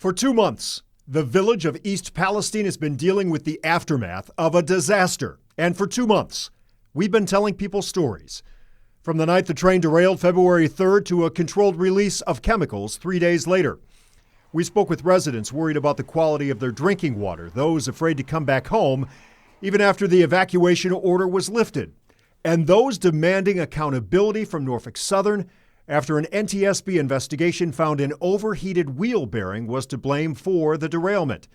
For 2 months, the village of East Palestine has been dealing with the aftermath of a disaster. And for 2 months, we've been telling people stories. From the night the train derailed February 3rd to a controlled release of chemicals 3 days later. We spoke with residents worried about the quality of their drinking water, those afraid to come back home even after the evacuation order was lifted, and those demanding accountability from Norfolk Southern after an NTSB investigation found an overheated wheel bearing was to blame for the derailment.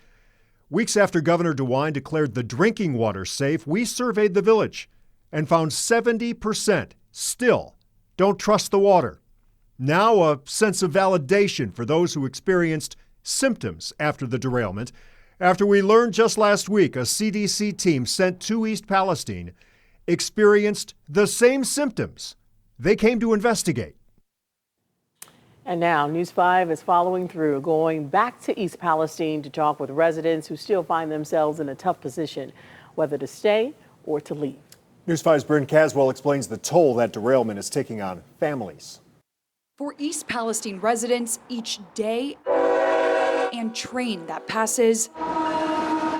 Weeks after Governor DeWine declared the drinking water safe, we surveyed the village and found 70% still don't trust the water. Now a sense of validation for those who experienced symptoms after the derailment, after we learned just last week a CDC team sent to East Palestine experienced the same symptoms. They came to investigate. And now News 5 is following through, going back to East Palestine to talk with residents who still find themselves in a tough position, whether to stay or to leave. News 5's Bryn Caswell explains the toll that derailment is taking on families. For East Palestine residents, each day and train that passes,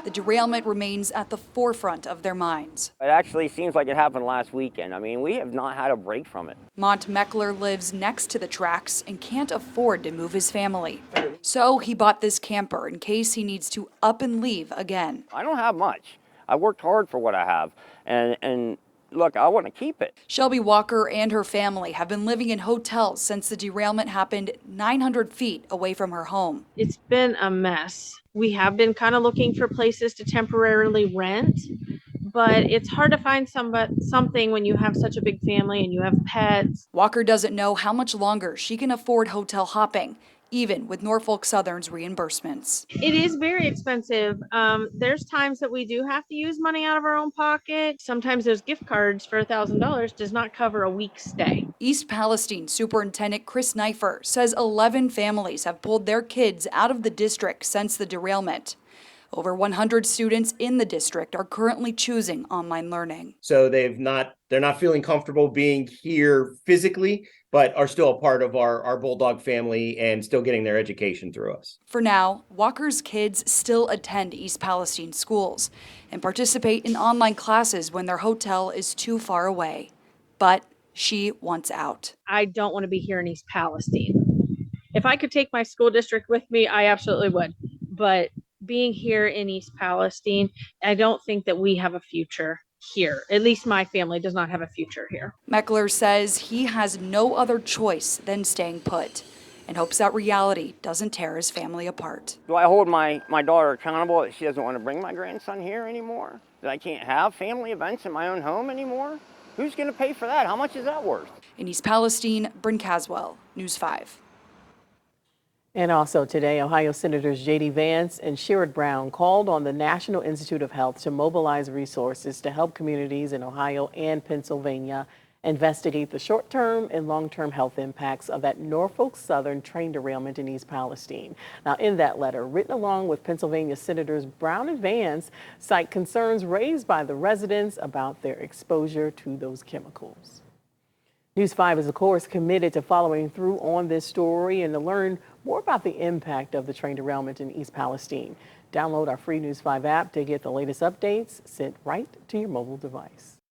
the derailment remains at the forefront of their minds. It actually seems like it happened last weekend. I mean, we have not had a break from it. Mont Meckler lives next to the tracks and can't afford to move his family. So he bought this camper in case he needs to up and leave again. I don't have much. I worked hard for what I have, and look, I want to keep it. Shelby Walker and her family have been living in hotels since the derailment happened 900 feet away from her home. It's been a mess. We have been kind of looking for places to temporarily rent, but it's hard to find something when you have such a big family and you have pets. Walker doesn't know how much longer she can afford hotel hopping, even with Norfolk Southern's reimbursements. It is very expensive. There's times that we do have to use money out of our own pocket. Sometimes those gift cards for $1,000 does not cover a week's stay. East Palestine Superintendent Chris Neifer says 11 families have pulled their kids out of the district since the derailment. Over 100 students in the district are currently choosing online learning. So they're not feeling comfortable being here physically, but are still a part of our Bulldog family and still getting their education through us. For now, Walker's kids still attend East Palestine schools and participate in online classes when their hotel is too far away. But she wants out. I don't want to be here in East Palestine. If I could take my school district with me, I absolutely would. But being here in East Palestine, I don't think that we have a future here. At least my family does not have a future here. Meckler says he has no other choice than staying put and hopes that reality doesn't tear his family apart. Do I hold my daughter accountable that she doesn't want to bring my grandson here anymore? That I can't have family events in my own home anymore? Who's going to pay for that? How much is that worth? In East Palestine, Bryn Caswell, News 5. And also today, Ohio Senators J.D. Vance and Sherrod Brown called on the National Institute of Health to mobilize resources to help communities in Ohio and Pennsylvania investigate the short-term and long-term health impacts of that Norfolk Southern train derailment in East Palestine. Now, in that letter, written along with Pennsylvania Senators Brown and Vance, cite concerns raised by the residents about their exposure to those chemicals. News 5 is, of course, committed to following through on this story and to learn more about the impact of the train derailment in East Palestine. Download our free News 5 app to get the latest updates sent right to your mobile device.